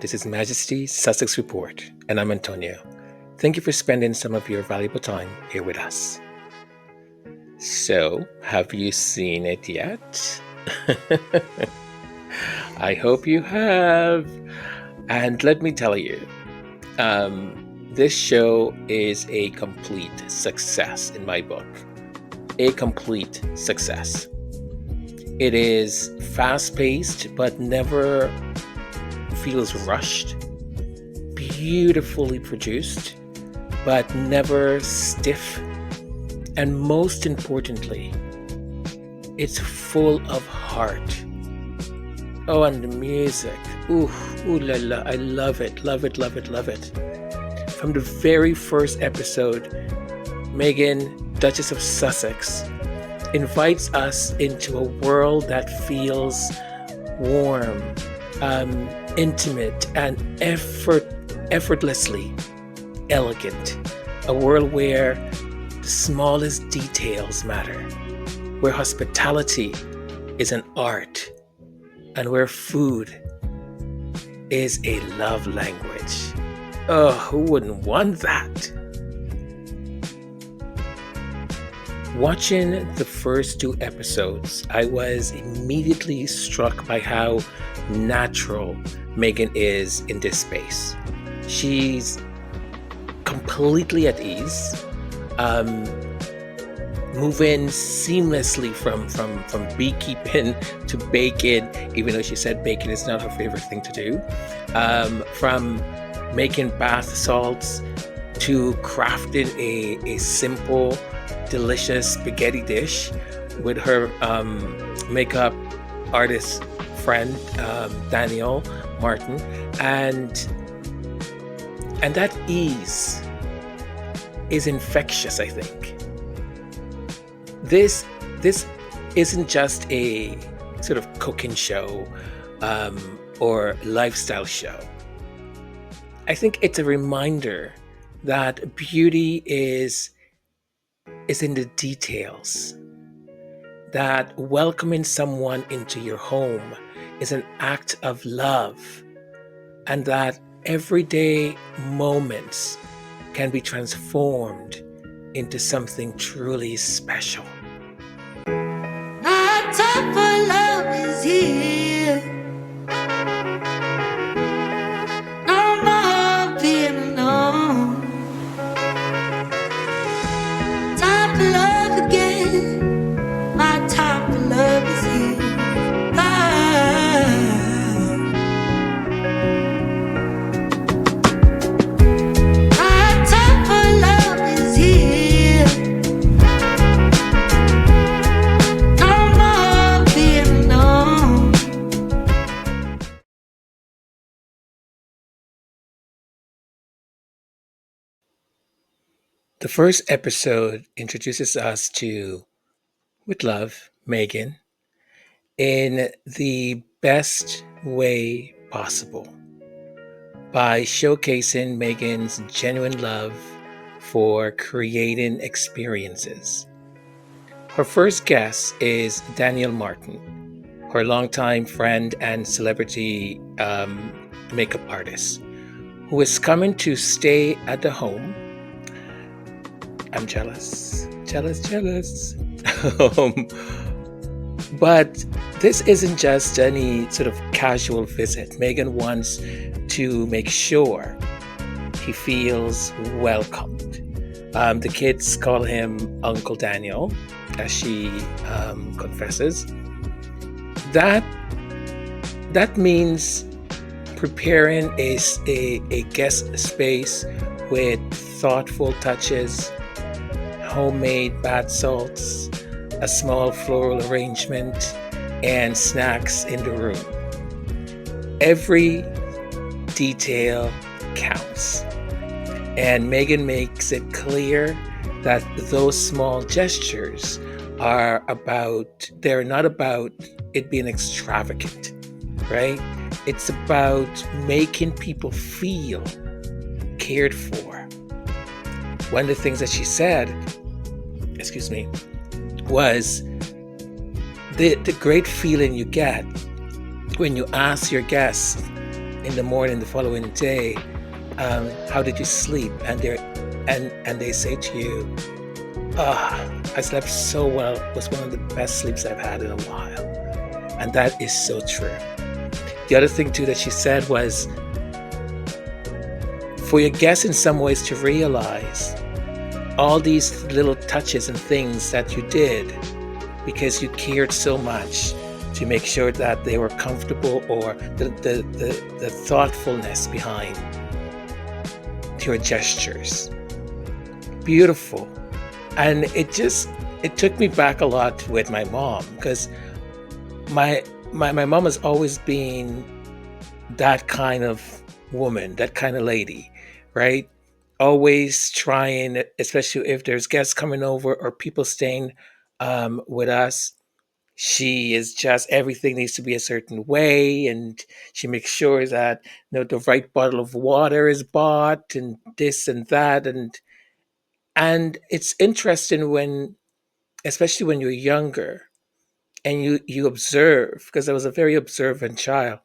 This is Majesty's Sussex Report, and I'm Antonio. Thank you for spending some of your valuable time here with us. So, have you seen it yet? I hope you have. And let me tell you, this show is a complete success in my book. A complete success. It is fast-paced, but never feels rushed. Beautifully produced, but never stiff. And most importantly, it's full of heart. Oh, and the music. Ooh la la. I love it, love it, love it, love it. From the very first episode, Meghan, Duchess of Sussex, invites us into a world that feels warm, intimate, and effortlessly elegant. A world where the smallest details matter, where hospitality is an art, and where food is a love language. Oh, who wouldn't want that? Watching the first two episodes, I was immediately struck by how natural Meghan is in this space. She's completely at ease, moving seamlessly from beekeeping to baking, even though she said baking is not her favorite thing to do, from making bath salts to crafting a simple, delicious spaghetti dish with her makeup artist friend Daniel Martin, and that ease is infectious. I think this isn't just a sort of cooking show or lifestyle show. I think it's a reminder that beauty is in the details, that welcoming someone into your home is an act of love, and that everyday moments can be transformed into something truly special. My time for love is here. No more being alone. Time for love again. My time for love is here. My time for love is here. No more being alone. The first episode introduces us to, with love, Meghan in the best way possible by showcasing Meghan's genuine love for creating experiences. Her first guest is Daniel Martin, her longtime friend and celebrity makeup artist, who is coming to stay at the home. I'm jealous. But this isn't just any sort of casual visit. Meghan wants to make sure he feels welcomed. The kids call him Uncle Daniel, as she confesses. That means preparing a guest space with thoughtful touches, homemade bath salts, a small floral arrangement, and snacks in the room. Every detail counts. And Meghan makes it clear that those small gestures they're not about it being extravagant, right? It's about making people feel cared for. One of the things that she said, was the great feeling you get when you ask your guests in the morning the following day, how did you sleep? And they say to you, I slept so well. It was one of the best sleeps I've had in a while. And that is so true. The other thing too that she said was for your guests in some ways to realize all these little touches and things that you did because you cared so much to make sure that they were comfortable, or the thoughtfulness behind your gestures. Beautiful. And it took me back a lot with my mom, because my mom has always been that kind of woman, that kind of lady, right? Always trying, especially if there's guests coming over or people staying with us. She is just, everything needs to be a certain way, and she makes sure that the right bottle of water is bought, and this and that, and it's interesting when, especially when you're younger, and you observe, because I was a very observant child,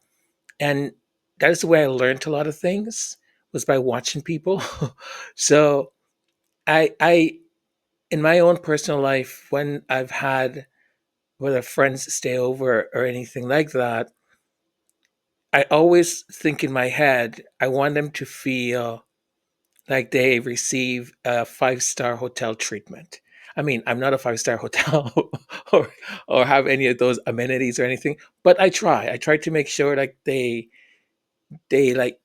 and that is the way I learned a lot of things, was by watching people. So I in my own personal life, when I've had whether friends stay over or anything like that, I always think in my head, I want them to feel like they receive a five-star hotel treatment. I mean, I'm not a five-star hotel or have any of those amenities or anything, but I try. I try to make sure like they like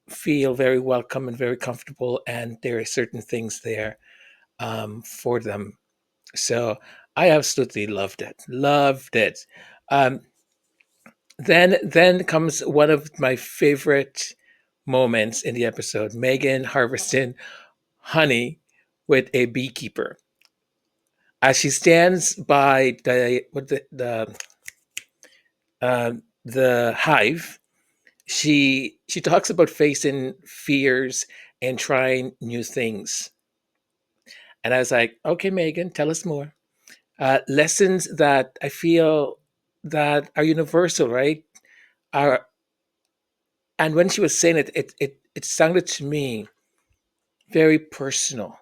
feel very welcome and very comfortable, and there are certain things there for them. So I absolutely loved it. Loved it. Um, then comes one of my favorite moments in the episode: Megan harvesting honey with a beekeeper. As she stands by the hive, she talks about facing fears and trying new things. And I was like, okay, Megan, tell us more. Lessons that I feel that are universal, right? Are And when she was saying it, it sounded to me very personal.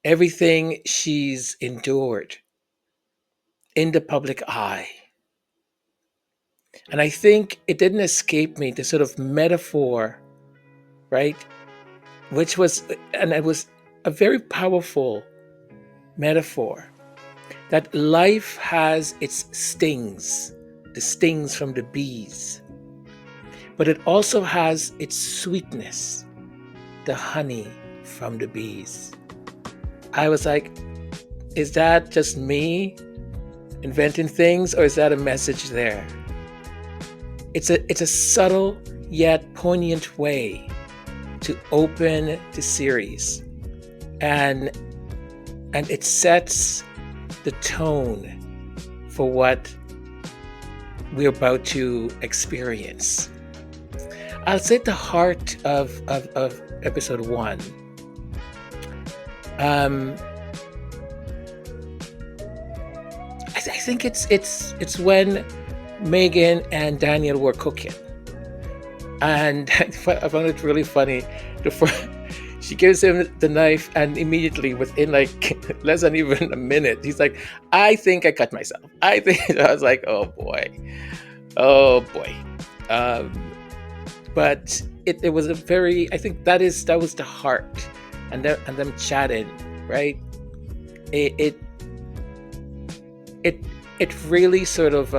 Everything she's endured in the public eye. And I think it didn't escape me, the sort of metaphor, right? Which was, and it was a very powerful metaphor, that life has its stings, the stings from the bees, but it also has its sweetness, the honey from the bees. I was like, is that just me inventing things, or is that a message there? It's a subtle yet poignant way to open the series, and it sets the tone for what we're about to experience. I'll say the heart of episode 1. I think it's when Megan and Daniel were cooking, and I found it really funny. She gives him the knife, and immediately, within like less than even a minute, he's like, "I think I cut myself." I was like, "Oh boy, oh boy." But it was a very, I think that was the heart, and them chatting, right? It it really sort of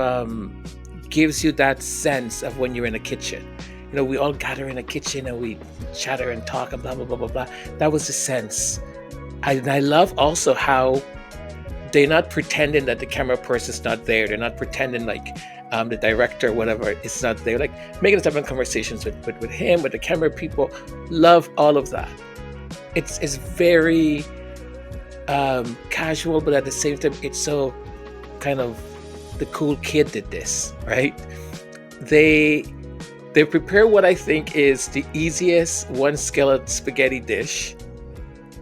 gives you that sense of when you're in a kitchen. We all gather in a kitchen and we chatter and talk and blah blah blah blah blah. That was the sense. I love also how they're not pretending that the camera person's not there. They're not pretending like the director, whatever, is not there. Like Megan's having conversations with him, with the camera people. Love all of that. It's very casual, but at the same time, it's so kind of the cool kid did this, right? They prepare what I think is the easiest one-skillet spaghetti dish.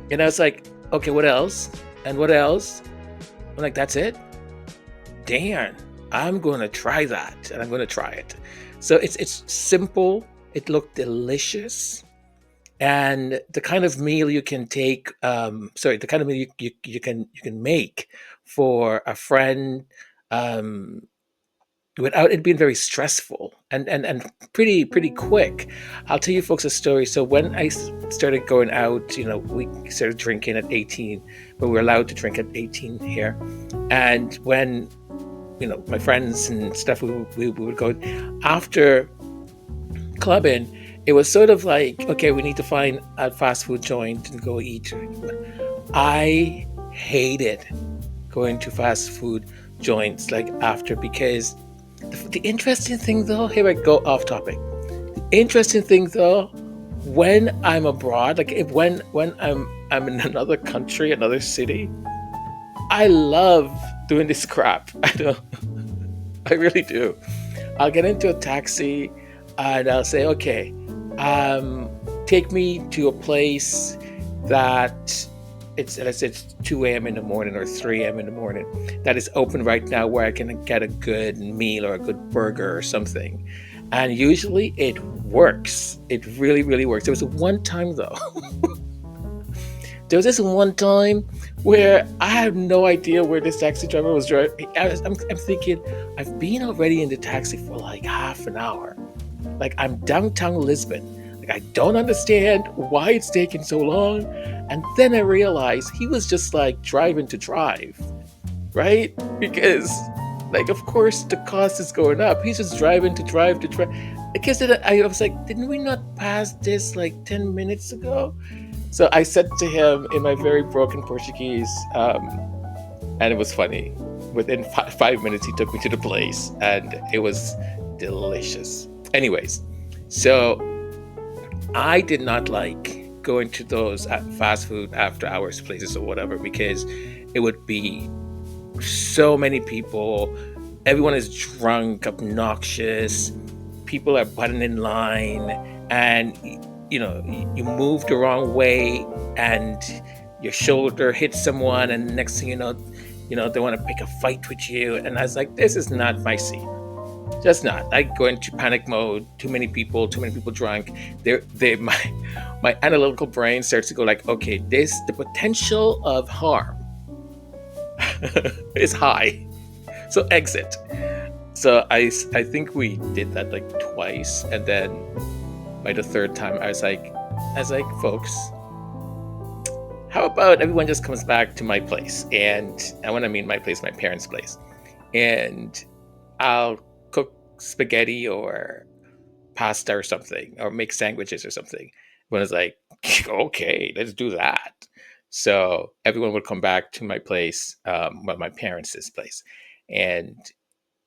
And I was like, okay, what else? And what else? I'm like, that's it? Damn. I'm going to try that, and I'm going to try it. So it's simple. It looked delicious, and the kind of meal you can take. The kind of meal you can make for a friend. Um, Without it being very stressful and pretty quick. I'll tell you folks a story. So when I started going out, we started drinking at 18, but we're allowed to drink at 18 here. And when my friends and stuff, we would go after clubbing. It was sort of like, okay, we need to find a fast food joint and go eat. I hated going to fast food joints like after, because the interesting thing though, here I go off topic. The interesting thing though, when I'm abroad, like if when I'm in another country, another city, I love doing this crap. I don't, I really do. I'll get into a taxi and I'll say, okay, take me to a place that let's say it's 2 a.m. in the morning or 3 a.m. in the morning that is open right now, where I can get a good meal or a good burger or something. And usually it works. It really, really works. There was one time though. There was this one time where I had no idea where this taxi driver was driving. I'm thinking, I've been already in the taxi for like half an hour. Like, I'm downtown Lisbon. Like, I don't understand why it's taking so long. And then I realized he was just like driving to drive, right? Because, like, of course the cost is going up. He's just driving to drive to drive. I guess I was like, didn't we not pass this like 10 minutes ago? So I said to him in my very broken Portuguese, and it was funny. Within 5 minutes, he took me to the place, and it was delicious. Anyways, so I did not like going to those fast food after hours places or whatever, because it would be so many people. Everyone is drunk, obnoxious. People are butting in line, and you move the wrong way, and your shoulder hits someone, and next thing you know, they want to pick a fight with you. And I was like, this is not my scene. Just not. I go into panic mode. Too many people drunk. My analytical brain starts to go like, okay, the potential of harm is high. So exit. So I think we did that like twice, and then by the third time, I was like, folks, how about everyone just comes back to my place? And when I mean my place, my parents' place, and I'll cook spaghetti or pasta or something, or make sandwiches or something. Everyone was like, okay, let's do that. So everyone would come back to my place, my parents' place, and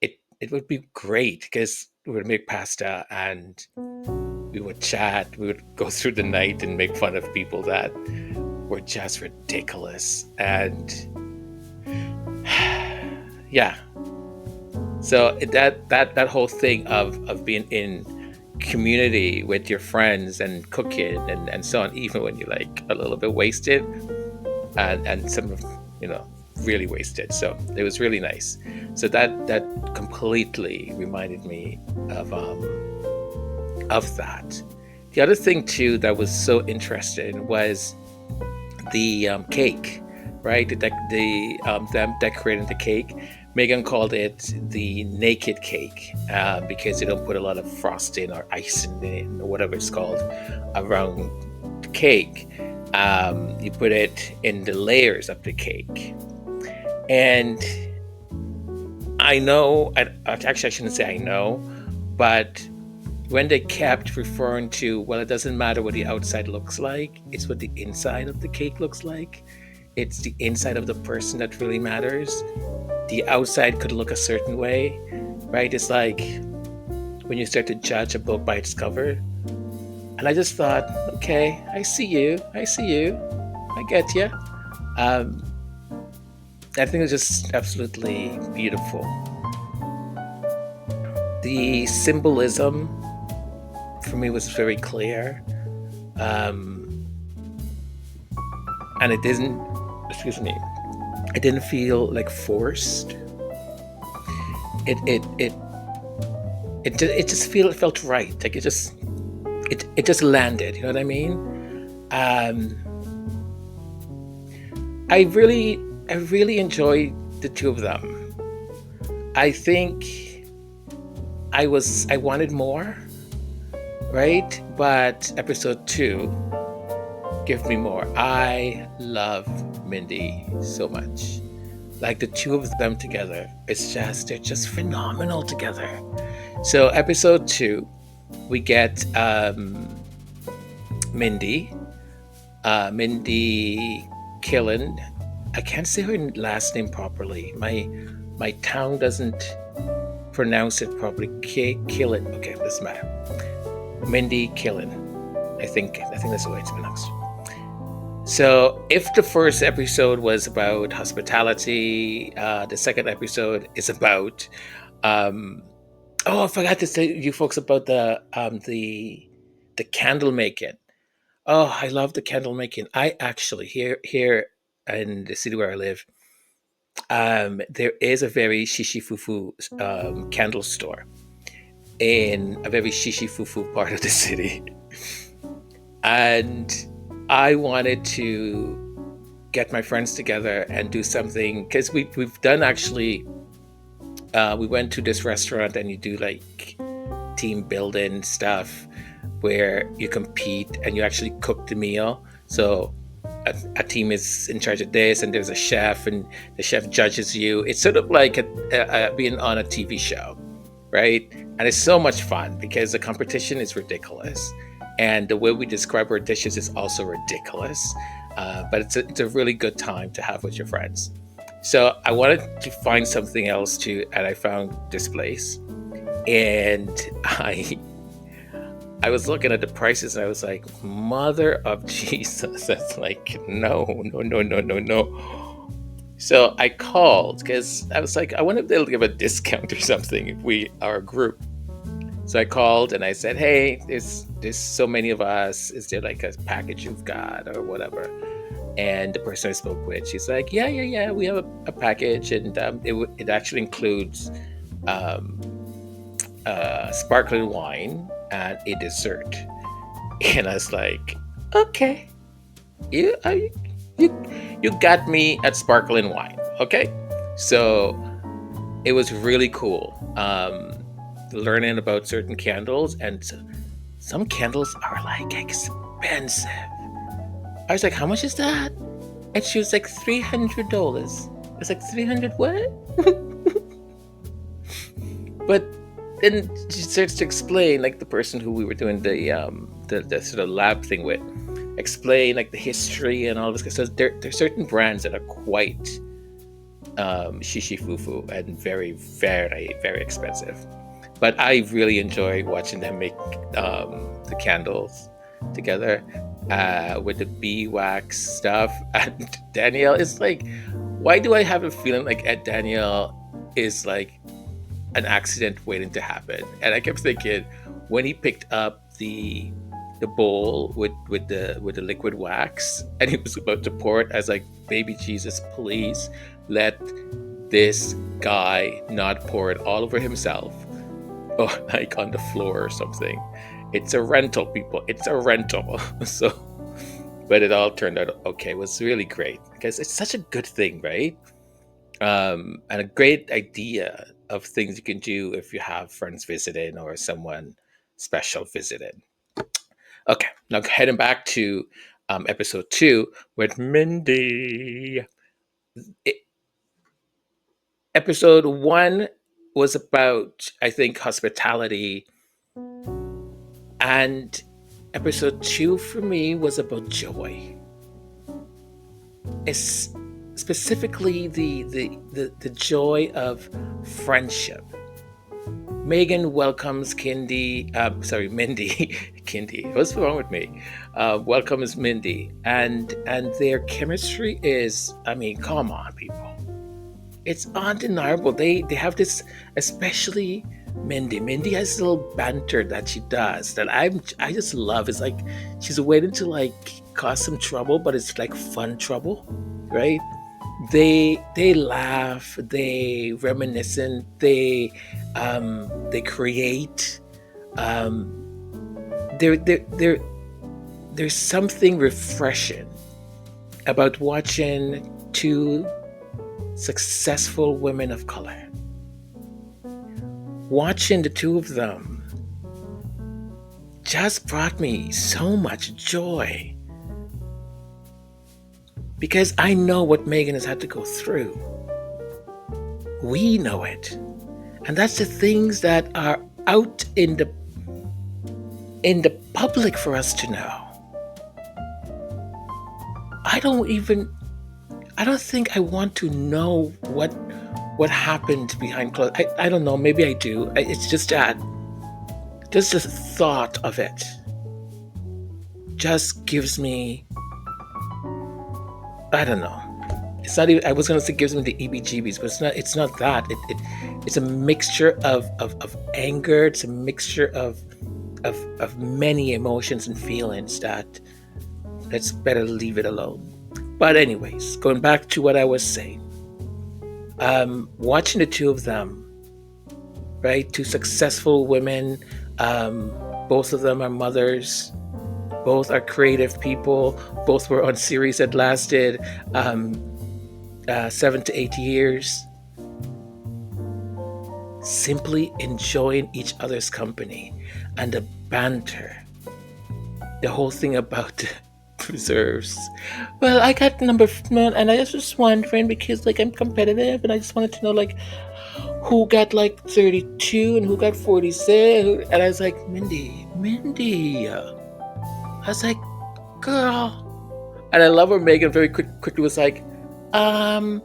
it would be great because we would make pasta and we would chat. We would go through the night and make fun of people that were just ridiculous. And yeah. So that whole thing of being in community with your friends and cooking and so on, even when you're like a little bit wasted and some of really wasted. So it was really nice. So that completely reminded me of that. The other thing too that was so interesting was the cake, right? Them decorating the cake. Meghan called it the naked cake because they don't put a lot of frosting or icing in or whatever it's called around the cake. You put it in the layers of the cake. And I know, actually I shouldn't say I know, but when they kept referring to, well, it doesn't matter what the outside looks like, it's what the inside of the cake looks like. It's the inside of the person that really matters. The outside could look a certain way, right? It's like when you start to judge a book by its cover. And I just thought, okay, I see you, I get you. I think it's just absolutely beautiful. The symbolism for me was very clear. And it didn't feel like forced. it just felt right. Like it just landed. You know what I mean? Um, I really enjoyed the two of them. I think I wanted more, right? But episode two, give me more. I love Mindy so much. Like the two of them together, they're just phenomenal together. So episode two, we get Mindy, Mindy Killen. I can't say her last name properly. My tongue doesn't pronounce it properly. Killen. Okay, doesn't matter. Mindy Killen. I think that's the way it's pronounced. So, if the first episode was about hospitality, the second episode is about. Oh, I forgot to say you folks about the candle making. Oh, I love the candle making. I actually here in the city where I live, there is a very shishi fufu candle store in a very shishi fufu part of the city, and I wanted to get my friends together and do something because we've done actually. We went to this restaurant and you do like team building stuff where you compete and you actually cook the meal. So a team is in charge of this, and there's a chef, and the chef judges you. It's sort of like being on a TV show, right? And it's so much fun because the competition is ridiculous, and the way we describe our dishes is also ridiculous. But it's a really good time to have with your friends. So I wanted to find something else and I found this place, and I was looking at the prices and I was like, mother of Jesus. That's like, no, no, no, no, no, no. So I called because I was like, I wonder if they'll give a discount or something if we are a group. So I called and I said, hey, there's so many of us. Is there like a package you've got or whatever? And the person I spoke with, she's like, yeah, we have a package, and it actually includes sparkling wine and a dessert. And I was like, okay, you got me at sparkling wine, okay? So it was really cool learning about certain candles, and some candles are like expensive. I was like, how much is that? And she was like, $300. I was like, 300 what? But then she starts to explain, like the person who we were doing the sort of lab thing with, explain like the history and all this. So there's certain brands that are quite shishi fufu and very, very, very expensive. But I really enjoy watching them make the candles together with the beeswax stuff. And Danielle is like, why do I have a feeling like Danielle is like an accident waiting to happen? And I kept thinking when he picked up the bowl with the liquid wax and he was about to pour it, I was like, baby Jesus, please let this guy not pour it all over himself or like on the floor or something. It's a rental, people. It's a rental. So, but it all turned out okay. It was really great because it's such a good thing, right? And a great idea of things you can do if you have friends visiting or someone special visiting. Okay, now heading back to episode two with Mindy. It, episode one was about, I think, hospitality, and episode two for me was about joy. It's specifically the joy of friendship. Megan welcomes Mindy. Kindy. What's wrong with me? Welcomes Mindy, and their chemistry is. I mean, come on, people. It's undeniable. They have this, especially Mindy. Mindy has this little banter that she does that I just love. It's like she's waiting to like cause some trouble, but it's like fun trouble, right? They laugh, they reminiscent, they create. Um, there there's something refreshing about watching two successful women of color. Watching the two of them just brought me so much joy because I know what Megan has had to go through. We know it. And that's the things that are out in the public for us to know. I don't even I don't think I want to know what happened behind closed. I don't know. Maybe I do. It's just that just the thought of it just gives me. I don't know. It's not even. I was gonna say gives me the EBGBs, but it's not. It's not that. It's a mixture of anger. It's a mixture of many emotions and feelings that let's better leave it alone. But anyways, going back to what I was saying. Watching the two of them, right? Two successful women. Both of them are mothers. Both are creative people. Both were on series that lasted 7 to 8 years. Simply enjoying each other's company and the banter. The whole thing about preserves. Well, I got number man, and I was just wondering because like I'm competitive, and I just wanted to know like who got like 32 and who got 46, and I was like Mindy. I was like, girl, and I love her. Megan very quickly was like, um,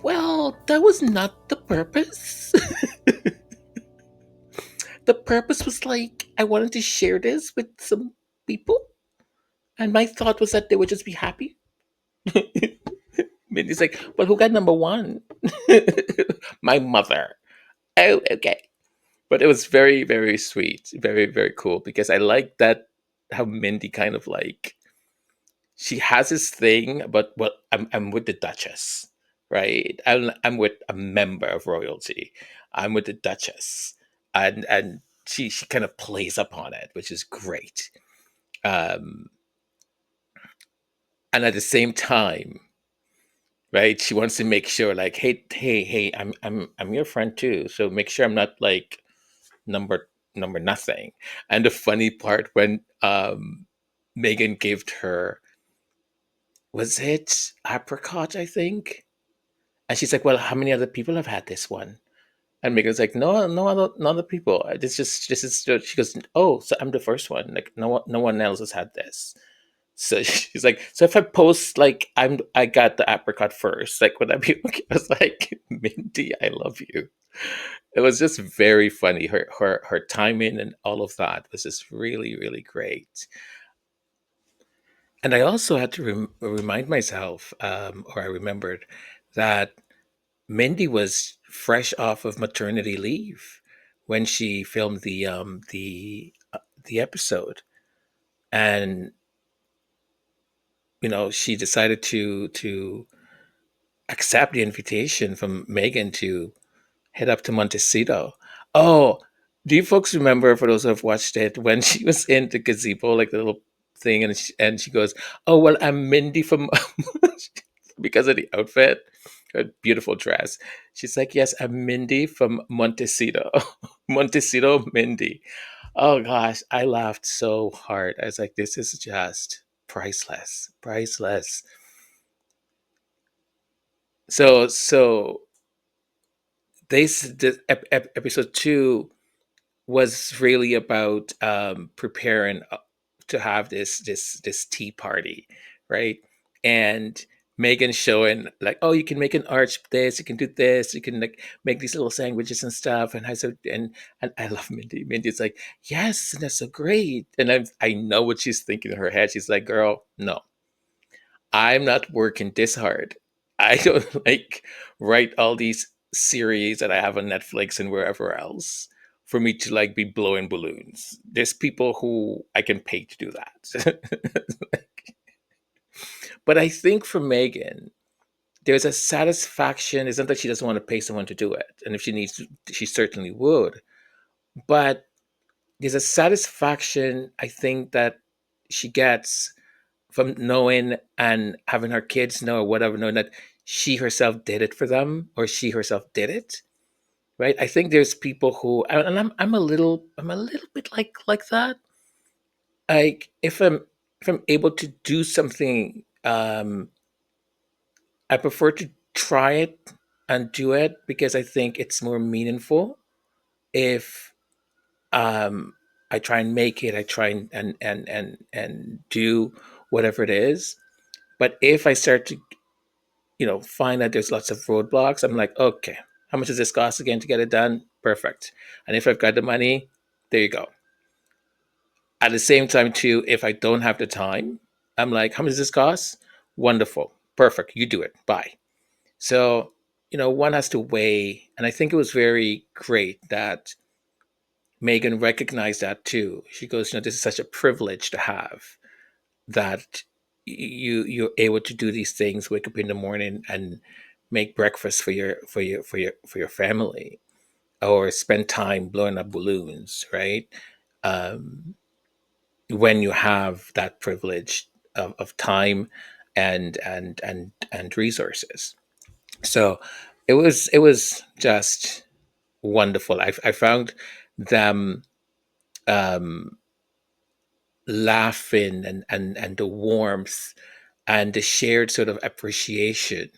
well, that was not the purpose. The purpose was like I wanted to share this with some people, and my thought was that they would just be happy. Mindy's like, well, who got number one? My mother. Oh, okay. But it was very, very sweet, very, very cool because I like that how Mindy kind of like she has this thing about well, I'm with the Duchess, right? I'm with a member of royalty. I'm with the Duchess, and she kind of plays upon it, which is great. Um, and at the same time, right, she wants to make sure, like, hey, I'm your friend too, so make sure I'm not like number nothing. And the funny part when Megan gave her was it apricot, I think, and she's like, "Well, how many other people have had this one?" And Megan's like, "No, no other people. This is." She goes, "Oh, so I'm the first one. Like, no one else has had this." So she's like, "So if I post like I got the apricot first, like would that be okay?" I was like, "Mindy, I love you." It was just very funny. Her timing and all of that was just really really great. And I also had to remind myself, or I remembered that Mindy was fresh off of maternity leave when she filmed the episode, and she decided to accept the invitation from Megan to head up to Montecito. Oh, do you folks remember, for those who have watched it, when she was in the gazebo, like the little thing, and she goes, "Oh well, I'm Mindy from," because of the outfit, her beautiful dress. She's like, "Yes, I'm Mindy from Montecito, Montecito Mindy." Oh gosh, I laughed so hard. I was like, "This is just priceless, priceless." So this episode two was really about preparing to have this tea party, right? And Megan showing like, oh, you can make an arch this, you can do this, you can like make these little sandwiches and stuff. And I said, and I love Mindy. Mindy's like, yes, and that's so great. And I know what she's thinking in her head. She's like, girl, no, I'm not working this hard. I don't like write all these series that I have on Netflix and wherever else for me to like be blowing balloons. There's people who I can pay to do that. But I think for Megan, there's a satisfaction. It's not that she doesn't want to pay someone to do it, and if she needs to, she certainly would. But there's a satisfaction I think that she gets from knowing and having her kids know or whatever, knowing that she herself did it for them or she herself did it. Right? I think there's people who, and I'm a little bit like that. Like if I'm able to do something, I prefer to try it and do it because I think it's more meaningful. If um, I try and make it, I try and do whatever it is. But if I start to, find that there's lots of roadblocks, I'm like, okay, how much does this cost again to get it done? Perfect. And if I've got the money, there you go. At the same time, too, if I don't have the time, I'm like, how much does this cost? Wonderful. Perfect. You do it. Bye. So, one has to weigh. And I think it was very great that Megan recognized that too. She goes, this is such a privilege to have that you're able to do these things, wake up in the morning and make breakfast for your family, or spend time blowing up balloons, right? Um, when you have that privilege of time and resources. So it was just wonderful. I found them um, laughing and the warmth and the shared sort of appreciation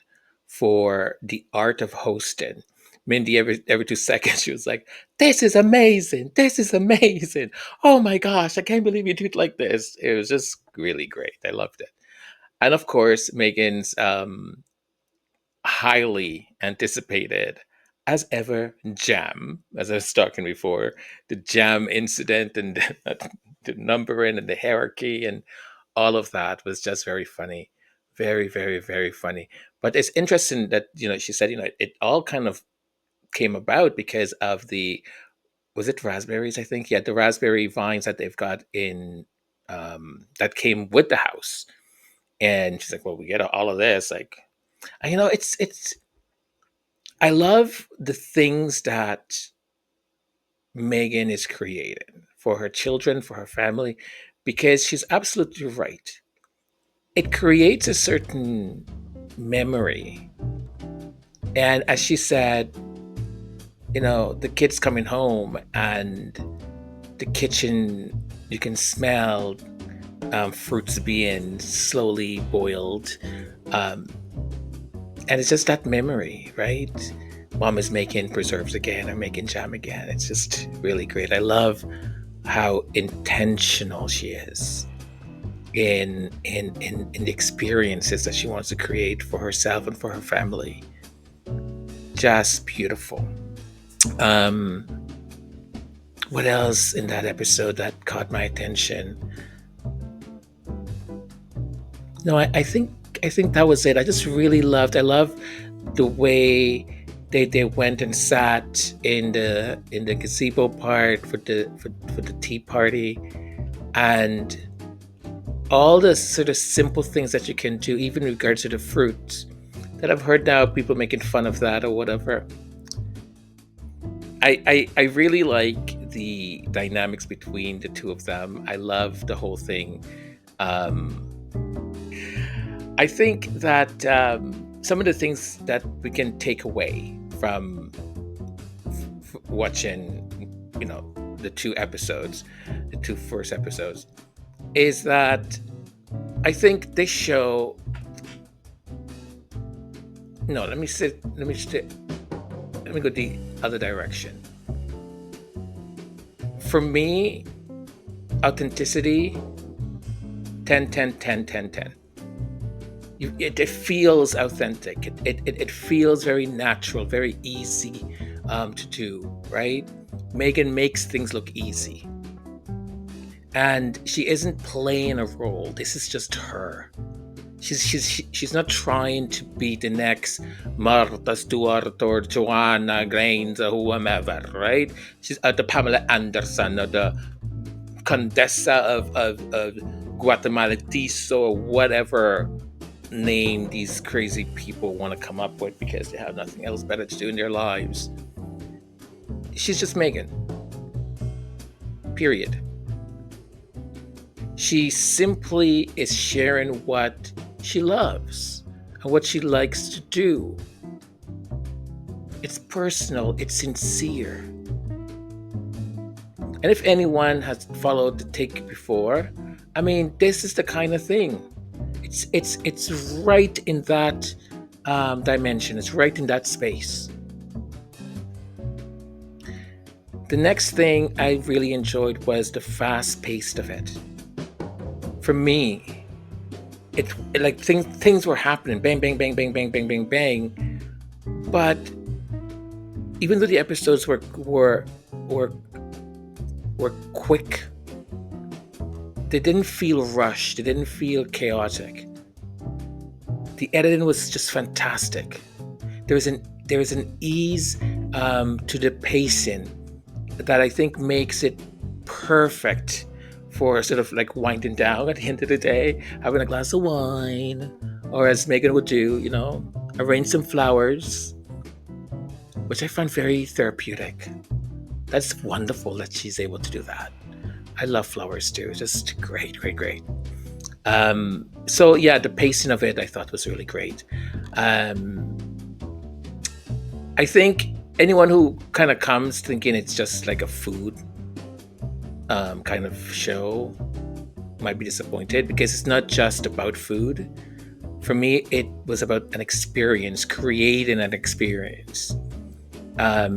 for the art of hosting. Mindy, every 2 seconds, she was like, "This is amazing! This is amazing! Oh my gosh, I can't believe you do it like this!" It was just really great. I loved it, and of course, Megan's highly anticipated, as ever, jam. As I was talking before, the jam incident and the numbering and the hierarchy and all of that was just very funny, very, very, very funny. But it's interesting that she said it all kind of came about because of the, was it raspberries? I think, yeah, the raspberry vines that they've got in that came with the house. And she's like, well, we get all of this, like, and, it's I love the things that Megan is creating for her children, for her family, because she's absolutely right. It creates a certain memory. And as she said, the kids coming home and the kitchen, you can smell fruits being slowly boiled. Um, and it's just that memory, right? Mom is making preserves again or making jam again. It's just really great. I love how intentional she is in the experiences that she wants to create for herself and for her family. Just beautiful. Um, what else in that episode that caught my attention? No, I think that was it. I just really loved. I love the way they went and sat in the gazebo part for the tea party, and all the sort of simple things that you can do, even in regards to the fruit. That I've heard now people making fun of that or whatever. I really like the dynamics between the two of them. I love the whole thing. Um, I think that some of the things that we can take away from watching, the two first episodes, is that I think this show. No, let me go the other direction. For me, authenticity, 10, 10, 10, 10, 10. It feels authentic. It feels very natural, very easy to do, right? Megan makes things look easy. And she isn't playing a role. This is just her. She's not trying to be the next Martha Stewart or Joanna Gaines or whomever, right? She's the Pamela Anderson or the Condesa of Guatemala Tiso or whatever name these crazy people want to come up with because they have nothing else better to do in their lives. She's just Megan. Period. She simply is sharing what she loves and what she likes to do. It's personal, it's sincere. And if anyone has followed the take before, I mean, this is the kind of thing. It's right in that dimension. It's right in that space. The next thing I really enjoyed was the fast pace of it. For me, like things were happening, bang, bang, bang, bang, bang, bang, bang, bang. But even though the episodes were were quick, they didn't feel rushed. They didn't feel chaotic. The editing was just fantastic. There was an ease to the pacing that I think makes it perfect for sort of like winding down at the end of the day, having a glass of wine, or as Megan would do, arrange some flowers, which I find very therapeutic. That's wonderful that she's able to do that. I love flowers too. Just great, great, great. So yeah, the pacing of it I thought was really great. Um, I think anyone who kind of comes thinking it's just like a food kind of show might be disappointed because it's not just about food. For me, it was about an experience, creating an experience.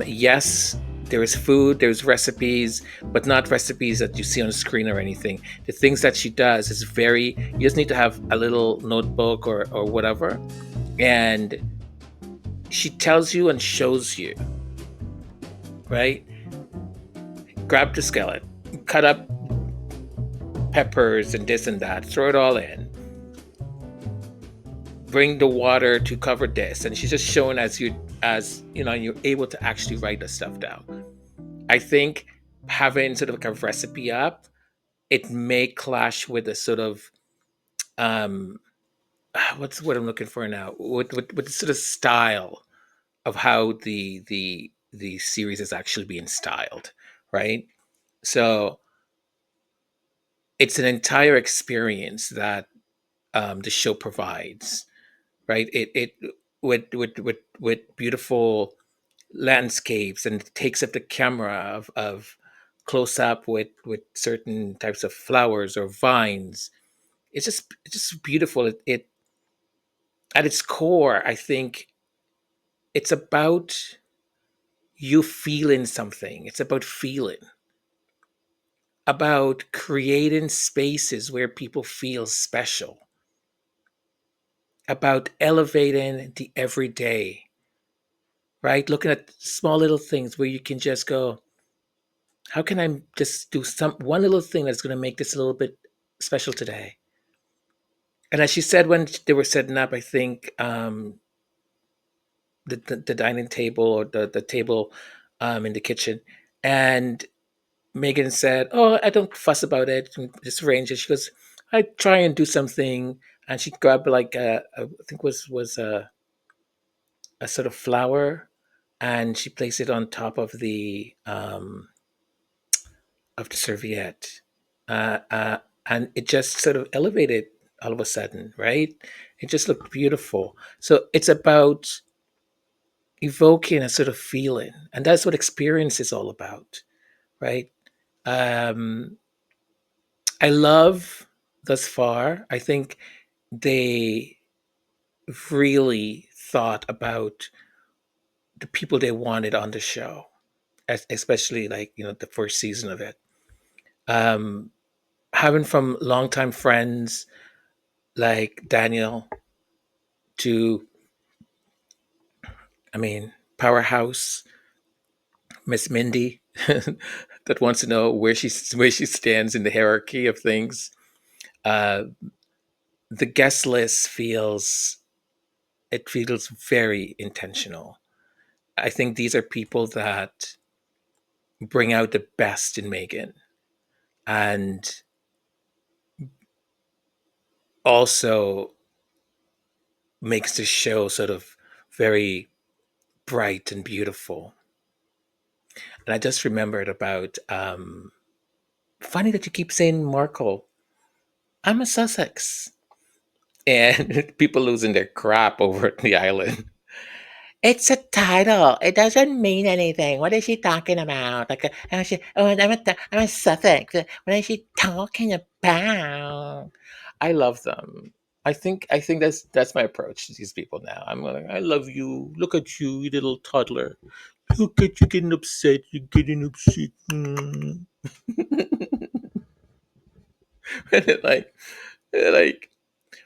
Yes, there is food, there's recipes, but not recipes that you see on the screen or anything. The things that she does is you just need to have a little notebook or whatever. And she tells you and shows you, right? Grab the skillet, cut up peppers and this and that, throw it all in, bring the water to cover this, and she's just showing you're able to actually write the stuff down. I think having sort of like a recipe up, it may clash with a sort of um what's what I'm looking for now, with the sort of style of how the series is actually being styled, right? So it's an entire experience that the show provides, right? It with beautiful landscapes, and it takes up the camera of close up with certain types of flowers or vines. It's just beautiful. It at its core, I think it's about you feeling something. It's about feeling, about creating spaces where people feel special, about elevating the everyday, right? Looking at small little things where you can just go, how can I just do some one little thing that's going to make this a little bit special today? And as she said when they were setting up, I think the dining table or the table in the kitchen, and Megan said, "Oh, I don't fuss about it, and just arrange it." She goes, "I try and do something," and she grabbed like I think was a sort of flower, and she placed it on top of the serviette, uh, uh, and it just sort of elevated all of a sudden, right? It just looked beautiful. So it's about evoking a sort of feeling, and that's what experience is all about, right? Um, I love thus far. I think they really thought about the people they wanted on the show, especially like the first season of it. Um, Having from longtime friends like Daniel to, I mean, powerhouse Miss Mindy that wants to know where she stands in the hierarchy of things. Uh, the guest list feels very intentional. I think these are people that bring out the best in Megan, and also makes the show sort of very bright and beautiful. And I just remembered about funny that you keep saying Markle. I'm a Sussex. And people losing their crap over at the island. It's a title. It doesn't mean anything. What is she talking about? Like, I'm a Sussex. What is she talking about? I love them. I think that's my approach to these people now. I'm like, I love you. Look at you, you little toddler. Look at you getting upset. You're getting upset. Mm. And like,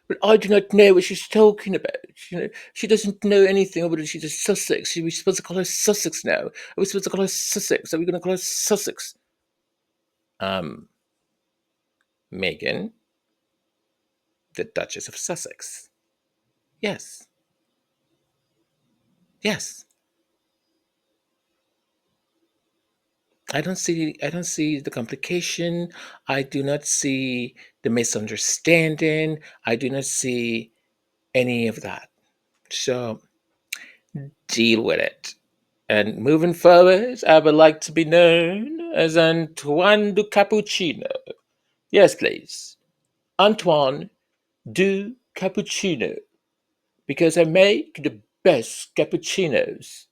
but I do not know what she's talking about. She doesn't know anything about it. She's a Sussex. We're supposed to call her Sussex now. Are we supposed to call her Sussex? Are we going to call her Sussex? Um, Meghan, the Duchess of Sussex. Yes, yes. I don't see the complication. I do not see the misunderstanding. I do not see any of that. So deal with it. And moving forward, I would like to be known as Antoine du Cappuccino. Yes, please. Antoine du Cappuccino. Because I make the best cappuccinos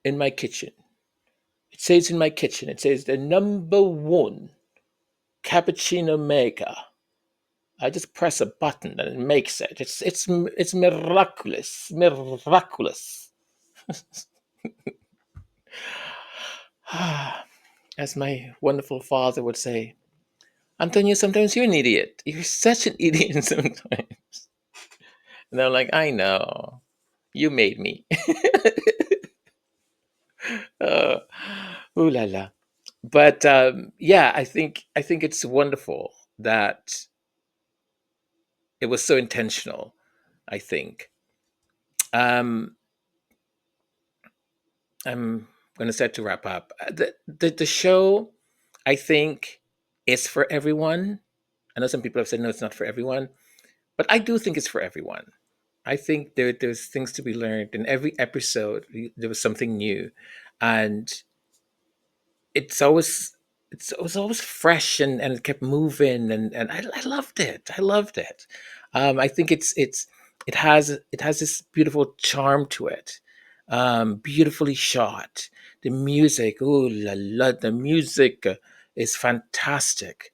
in my kitchen. It says in my kitchen, it says the number one cappuccino maker. I just press a button and it makes it. It's miraculous. Miraculous. As my wonderful father would say, Antonio, sometimes you're an idiot. You're such an idiot sometimes. And I'm like, I know. You made me. uh, ooh la la. But yeah, I think it's wonderful that it was so intentional. I think um, I'm going to start to wrap up. The show, I think, is for everyone. I know some people have said no, it's not for everyone, but I do think it's for everyone. I think there's things to be learned in every episode. There was something new, and it's always it was always fresh and it kept moving and I loved it. I loved it. I think it has this beautiful charm to it. Beautifully shot. The music, ooh la la, the music is fantastic.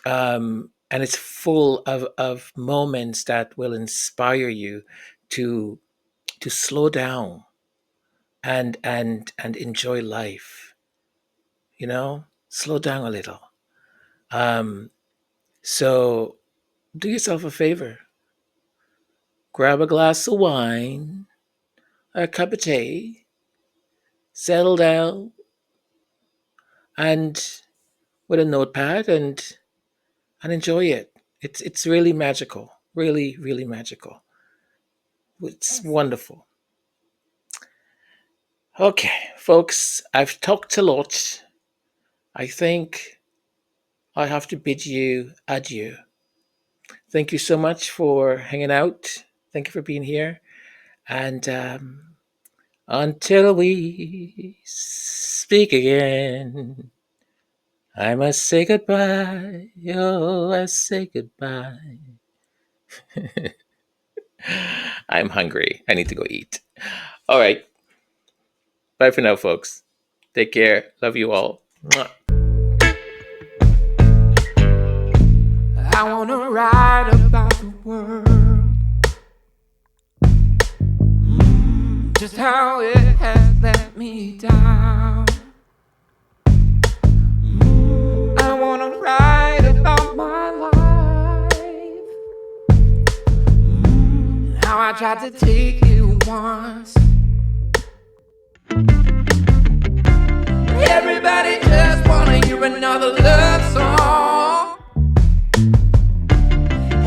And it's full of moments that will inspire you to to slow down and enjoy life. Slow down a little. Um, so do yourself a favor. Grab a glass of wine, a cup of tea, settle down, and with a notepad and enjoy it. It's really magical. Really, really magical. It's wonderful. Okay, folks, I've talked a lot. I think I have to bid you adieu. Thank you so much for hanging out. Thank you for being here. And until we speak again, I must say goodbye. Oh, I say goodbye. I'm hungry. I need to go eat. All right. Bye for now, folks. Take care. Love you all. Mwah. I wanna write about the world, just how it has let me down. I wanna write about my life, how I tried to take you once. Everybody just wanna hear another love song.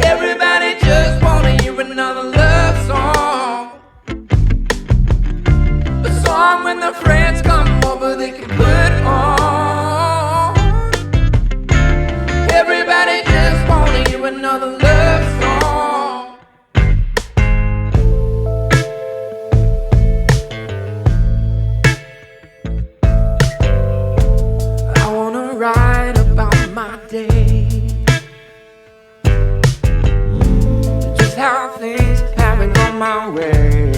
Everybody just wanna hear another love song. A song when the friends come over they can put on. Everybody just wanna hear another love song. my way.